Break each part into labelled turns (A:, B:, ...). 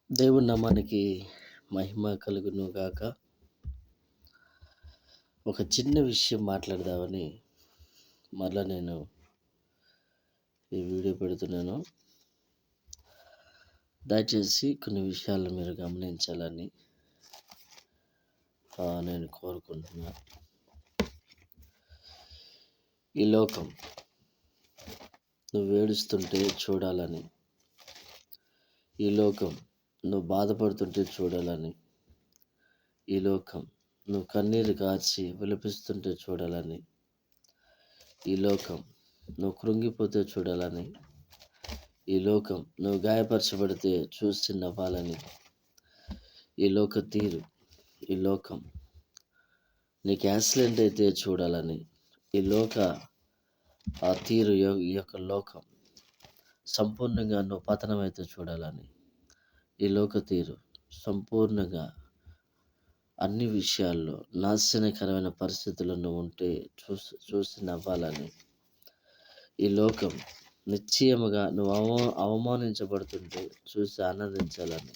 A: దేవుని నామానికి మహిమ కలుగును గాక. ఒక చిన్న విషయం మాట్లాడదామని మరలా నేను ఈ వీడియో పెడుతున్నాను. దయచేసి కొన్ని విషయాలు మీరు గమనించాలని నేను కోరుకుంటున్నాను. ఈ లోకం నువ్వు ఏడుస్తుంటే చూడాలని, ఈ లోకం నువ్వు బాధపడుతుంటే చూడాలని, ఈ లోకం నువ్వు కన్నీరు కార్చి విలపిస్తుంటే చూడాలని, ఈ లోకం నువ్వు కృంగిపోతే చూడాలని, ఈ లోకం నువ్వు గాయపరచబడితే చూసి నవ్వాలని, ఈ లోక తీరు, ఈ లోకం నీకు యాక్సిడెంట్ అయితే చూడాలని, ఈ లోక ఆ తీరు, ఈ యొక్క లోకం సంపూర్ణంగా నువ్వు పతనమైతే చూడాలని, ఈ లోక తీరు సంపూర్ణంగా అన్ని విషయాల్లో నాశనకరమైన పరిస్థితుల్లో నువ్వు ఉంటే చూసి నవ్వాలని, ఈ లోకం నిశ్చయముగా నువ్వు అవమానించబడుతుంటే చూసి ఆనందించాలని,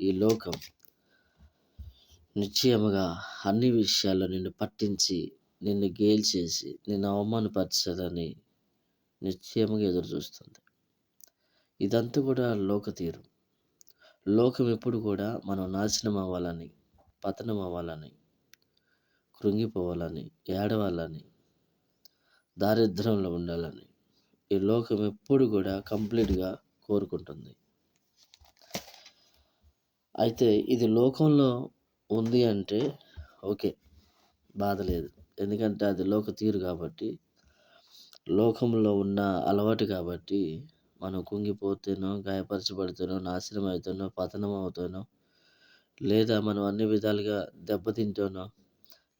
A: ఈ లోకం నిశ్చయముగా అన్ని విషయాల్లో నిన్ను పట్టించి నిన్ను గేల్చేసి నిన్ను అవమానపరచాలని నిశ్చయముగా ఎదురు చూస్తుంది. ఇదంతా కూడా లోక తీరు. లోకం ఎప్పుడు కూడా మనం నాశనం అవ్వాలని, పతనం అవ్వాలని, కృంగిపోవాలని, ఏడవాలని, దారిద్ర్యంలో ఉండాలని ఈ లోకం ఎప్పుడు కూడా కంప్లీట్గా కోరుకుంటుంది. అయితే ఇది లోకంలో ఉంది అంటే ఓకే, బాధ లేదు. ఎందుకంటే అది లోక తీరు కాబట్టి, లోకంలో ఉన్న అలవాటు కాబట్టి మనం కుంగిపోతేనో, గాయపరచబడితేనో, నాశనం అవుతానో, పతనం అవుతానో, లేదా మనం అన్ని విధాలుగా దెబ్బతింటానో,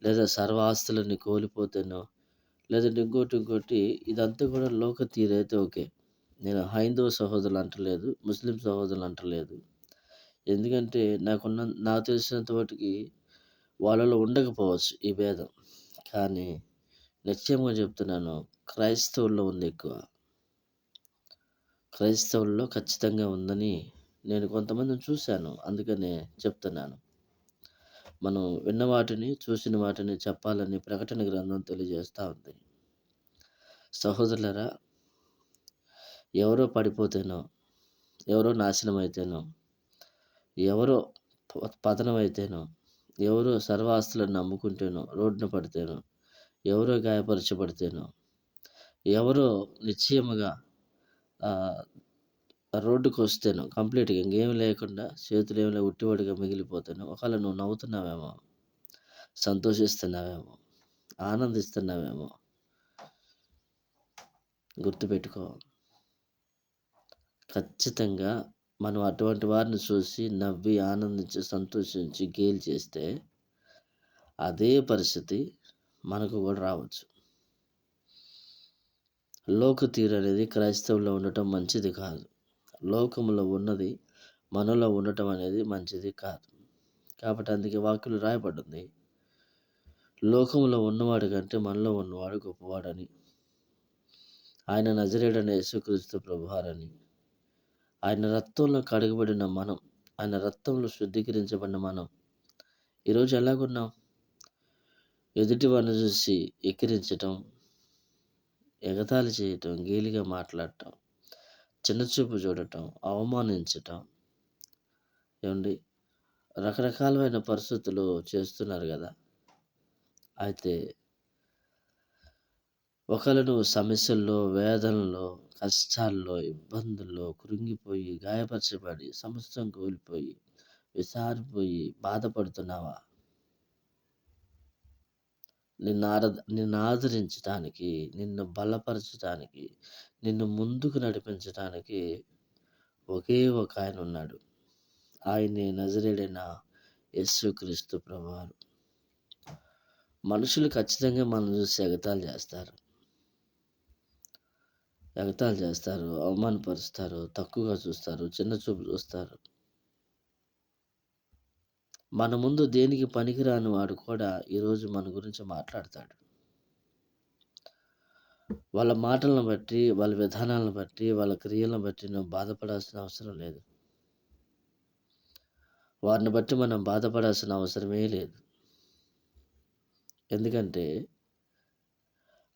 A: లేదా సర్వ ఆస్తులన్నీ కోల్పోతేనో, లేదంటే ఇంకోటి ఇదంతా కూడా లోక తీరు అయితే ఓకే. నేను హైందవ సహోదరులు అంటలేదు, ముస్లిం సహోదరులు అంటలేదు. ఎందుకంటే నాకు తెలిసినంత వాటికి వాళ్ళలో ఉండకపోవచ్చు ఈ భేదం. కానీ నిశ్చయంగా చెప్తున్నాను, క్రైస్తవుల్లో ఉంది ఎక్కువ. క్రైస్తవుల్లో ఖచ్చితంగా ఉందని నేను కొంతమందిని చూశాను. అందుకనే చెప్తున్నాను. మనం విన్న వాటిని, చూసిన వాటిని చెప్పాలని ప్రకటన గ్రంథం తెలియజేస్తూ ఉంది. సహోదరులారా, ఎవరో పడిపోతేనో, ఎవరో నాశనం అయితేనో, ఎవరో పతనం అయితేనో, ఎవరో సర్వాస్తులను నమ్ముకుంటేనో, రోడ్డున పడితేనో, ఎవరో గాయపరచబడితేనో, ఎవరో నిశ్చయముగా రోడ్డుకు వస్తేనో కంప్లీట్గా ఇంకేం లేకుండా చేతులు ఏమి ఉట్టివాడిగా మిగిలిపోతాను. ఒకవేళ నువ్వు నవ్వుతున్నావేమో, సంతోషిస్తున్నావేమో, ఆనందిస్తున్నావేమో, గుర్తుపెట్టుకో. ఖచ్చితంగా మనం అటువంటి వారిని చూసి నవ్వి, ఆనందించి, సంతోషించి గేలి చేస్తే అదే పరిస్థితి మనకు కూడా రావచ్చు. లోక తీరు అనేది క్రైస్తవుల్లో ఉండటం మంచిది కాదు. లోకంలో ఉన్నది మనలో ఉండటం అనేది మంచిది కాదు. కాబట్టి అందుకే వాక్యంలో రాయబడింది, లోకంలో ఉన్నవాడు కంటే మనలో ఉన్నవాడు గొప్పవాడని, ఆయన నజరేయుడైన యేసుక్రీస్తు ప్రభువారని, ఆయన రక్తంలో కడగబడిన మనం, ఆయన రక్తంలో శుద్ధీకరించబడిన మనం ఈరోజు ఎలాగున్నాం? ఎదుటి వారిని చూసి ఎక్కిరించటం, ఎగతాళి చేయటం, గేలిగా మాట్లాడటం, చిన్నచూపు చూడటం, అవమానించటం, ఏమండి, రకరకాలమైన పరిస్థితులు చేస్తున్నారు కదా. అయితే ఒకవేళ నువ్వు సమస్యల్లో, వేదనలో, కష్టాల్లో, ఇబ్బందుల్లో కృంగిపోయి, గాయపరచబడి, సమస్తం కోల్పోయి, విసారిపోయి బాధపడుతున్నావా? నిన్ను ఆదరించడానికి, నిన్ను బలపరచడానికి, నిన్ను ముందుకు నడిపించడానికి ఒకే ఒక ఆయన ఉన్నాడు. ఆయనే నజరేయుడైన యేసుక్రీస్తు ప్రభువారు. మనుషులు ఖచ్చితంగా మనం చూసి ఎగతాళి చేస్తారు, అవమానపరుస్తారు, తక్కువగా చూస్తారు, చిన్న చూపు చూస్తారు. మన ముందు దేనికి పనికిరాని వాడు కూడా ఈరోజు మన గురించి మాట్లాడతాడు. వాళ్ళ మాటలను బట్టి, వాళ్ళ విధానాలను బట్టి, వాళ్ళ క్రియలను బట్టి నువ్వు బాధపడాల్సిన అవసరం లేదు. వారిని బట్టి మనం బాధపడాల్సిన అవసరమే లేదు. ఎందుకంటే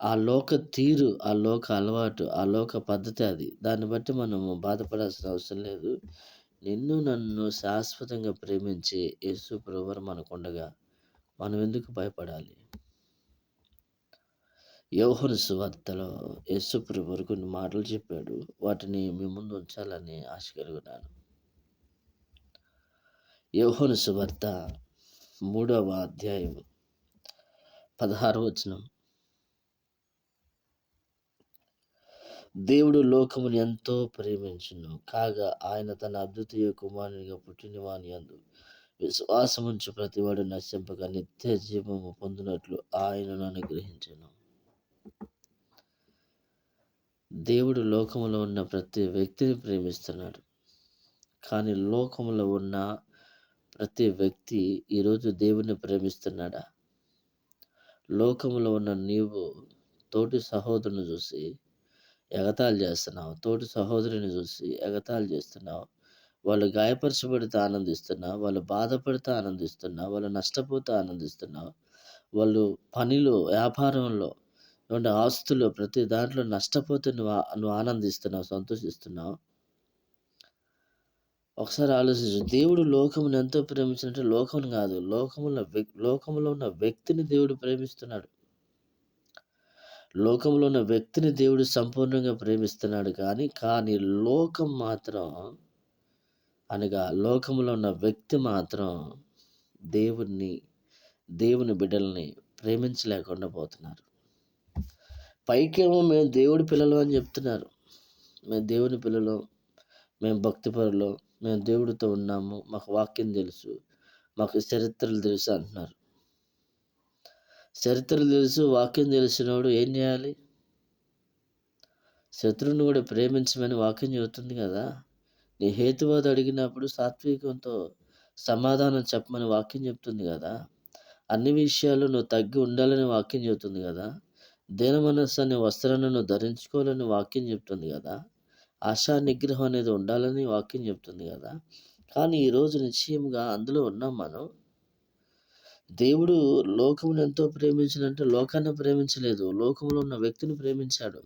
A: ఆ లోక తీరు, ఆ లోక అలవాటు, ఆ లోక పద్ధతి అది. దాన్ని బట్టి మనము బాధపడాల్సిన అవసరం లేదు. నిన్ను నన్ను శాశ్వతంగా ప్రేమించే యేసు ప్రభువారు మనకుండగా మనం ఎందుకు భయపడాలి? యోహాను సువార్తలో యేసు ప్రభువారు కొన్ని మాటలు చెప్పాడు. వాటిని మీ ముందు ఉంచాలని ఆశ కలిగున్నాను. యోహాను సువార్త 3వ అధ్యాయం 16వ వచనం. దేవుడు లోకమును ఎంతో ప్రేమించును కాగా ఆయన తన అద్వితీయ కుమారునిగా పుట్టిన వాని యందు విశ్వాసముంచు ప్రతివాడు నశింపక నిత్య జీవము పొందినట్లు ఆయనను అనుగ్రహించెను. దేవుడు లోకములో ఉన్న ప్రతి వ్యక్తిని ప్రేమిస్తున్నాడు. కానీ లోకములో ఉన్న ప్రతి వ్యక్తి ఈరోజు దేవుణ్ణి ప్రేమిస్తున్నాడా? లోకములో ఉన్న నీవు తోటి సహోదరుని చూసి ఎగతాళి చేస్తున్నావు. తోటి సహోదరుని చూసి ఎగతాళి చేస్తున్నావు. వాళ్ళు గాయపరచబడితే ఆనందిస్తున్నావు. వాళ్ళు బాధపడితే ఆనందిస్తున్నావు. వాళ్ళు నష్టపోతే ఆనందిస్తున్నావు. వాళ్ళు పనిలో, వ్యాపారంలో, ఏమంటే ఆస్తులు ప్రతి దాంట్లో నష్టపోతే నువ్వు ఆనందిస్తున్నావు, సంతోషిస్తున్నావు. ఒకసారి ఆలోచించు. దేవుడు లోకమును ఎంతో ప్రేమించినట్టు లోకమును కాదు, లోకములో ఉన్న వ్యక్తిని దేవుడు ప్రేమిస్తున్నాడు. లోకంలో ఉన్న వ్యక్తిని దేవుడు సంపూర్ణంగా ప్రేమిస్తున్నాడు. కానీ లోకం మాత్రం అనగా లోకంలో ఉన్న వ్యక్తి మాత్రం దేవుని బిడ్డల్ని ప్రేమించలేకుండా పోతున్నారు. పైకేమో మేము దేవుడి పిల్లలు అని చెప్తున్నారు. మేము దేవుని పిల్లలు, మేము భక్తిపరులు, మేము దేవుడితో ఉన్నాము, మాకు వాక్యం తెలుసు, మాకు చరిత్రలు తెలుసు అంటున్నారు. చరిత్రలు తెలుసు, వాక్యం తెలిసినోడు ఏం చేయాలి? శత్రువుని కూడా ప్రేమించమని వాక్యం చెబుతుంది కదా. నీ హేతువాది అడిగినప్పుడు సాత్వికంతో సమాధానం చెప్పమని వాక్యం చెప్తుంది కదా. అన్ని విషయాల్లో నువ్వు తగ్గి ఉండాలని వాక్యం చెబుతుంది కదా. దీన మనస్సు అనే వస్త్రాన్ని నువ్వు ధరించుకోవాలని వాక్యం చెప్తుంది కదా. ఆశా నిగ్రహం అనేది ఉండాలని వాక్యం చెప్తుంది కదా. కానీ ఈరోజు నిశ్చయంగా అందులో ఉన్నాం మనం. దేవుడు లోకమును ఎంతో ప్రేమించినంటే లోకాన్ని ప్రేమించలేదు, లోకంలో ఉన్న వ్యక్తిని ప్రేమించాడు.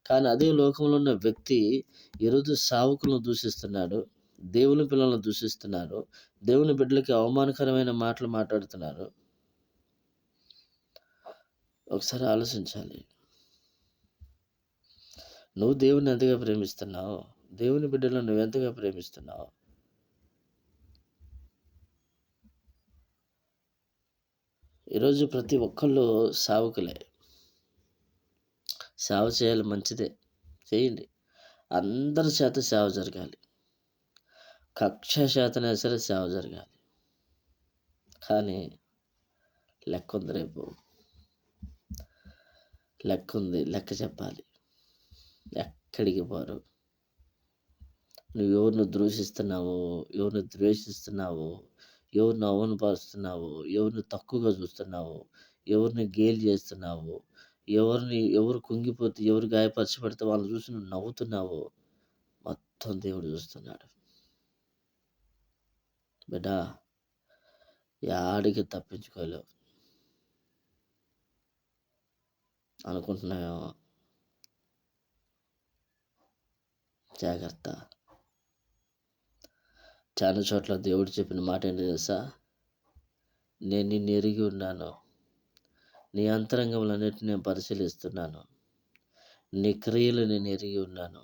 A: కానీ అదే లోకంలో ఉన్న వ్యక్తి ఈరోజు సావుకులను దూషిస్తున్నాడు, దేవుని పిల్లలను దూషిస్తున్నారు, దేవుని బిడ్డలకి అవమానకరమైన మాటలు మాట్లాడుతున్నారు. ఒకసారి ఆలోచించాలి. నువ్వు దేవుని ఎంతగా ప్రేమిస్తున్నావు? దేవుని బిడ్డలను నువ్వు ఎంతగా ప్రేమిస్తున్నావు? ఈరోజు ప్రతి ఒక్కళ్ళు సావుకులే. సేవ చేయాలి, మంచిదే, చేయండి. అందరి చేత సేవ జరగాలి. కక్ష చేతనే సరే సేవ జరగాలి. కానీ లెక్క ఉంది, రేపు లెక్క ఉంది, లెక్క చెప్పాలి. ఎక్కడికి పోరు. నువ్వు ఎవరిని దూషిస్తున్నావు, ఎవరిని ద్వేషిస్తున్నావు, ఎవరిని అవమానపరుస్తున్నావు, ఎవరిని తక్కువగా చూస్తున్నావు, ఎవరిని గేలి చేస్తున్నావు, ఎవరు కుంగిపోతే, ఎవరు గాయపరచబడితే వాళ్ళని చూసి నువ్వు నవ్వుతున్నావు, మొత్తం దేవుడు చూస్తున్నాడు. బిడ్డా, యాడికి తప్పించుకోలేవు అనుకుంటున్నావేమో. జాగ్రత్త. చాలా చోట్ల దేవుడు చెప్పిన మాట ఏంటి తెలుసా? నేను నిన్ను ఎరిగి ఉన్నాను, నీ అంతరంగములన్నిటిని నేను పరిశీలిస్తున్నాను, నీ క్రియలు నేను ఎరిగి ఉన్నాను.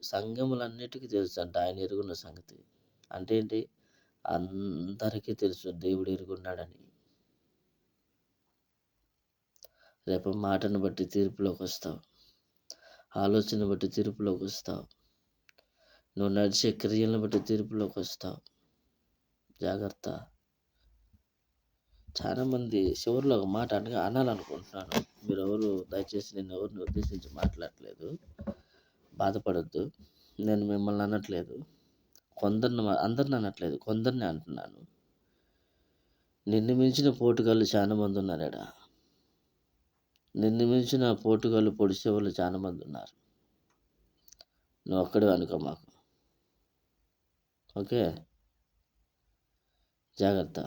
A: సంఘములన్నిటికీ తెలుసు అంట ఆయన ఎరుగున్న సంగతి. అంటే ఏంటి? అందరికీ తెలుసు దేవుడు ఎరుగున్నాడని. రేపు మాటను బట్టి తీర్పులోకి వస్తావు, ఆలోచన బట్టి తీర్పులోకి వస్తావు, నువ్వు నడిచే క్రియలను బట్టి తీర్పులోకి వస్తావు. జాగ్రత్త. చాలామంది చివరిలో ఒక మాట అనాలనుకుంటున్నాను. మీరు ఎవరు దయచేసి నేను ఎవరిని ఉద్దేశించి మాట్లాడలేదు, బాధపడద్దు. నేను మిమ్మల్ని అనట్లేదు, అందరిని అనట్లేదు, కొందరిని అంటున్నాను. నిన్ను మించిన పోటుగాళ్ళు చాలా మంది ఉన్నారట. నిన్ను మించిన పోటుగాళ్ళు పొడిచే వాళ్ళు చాలా మంది ఉన్నారు. నువ్వు ఒక్కడే అనుకో మాకు. ఓకే. జాగ్రత్త.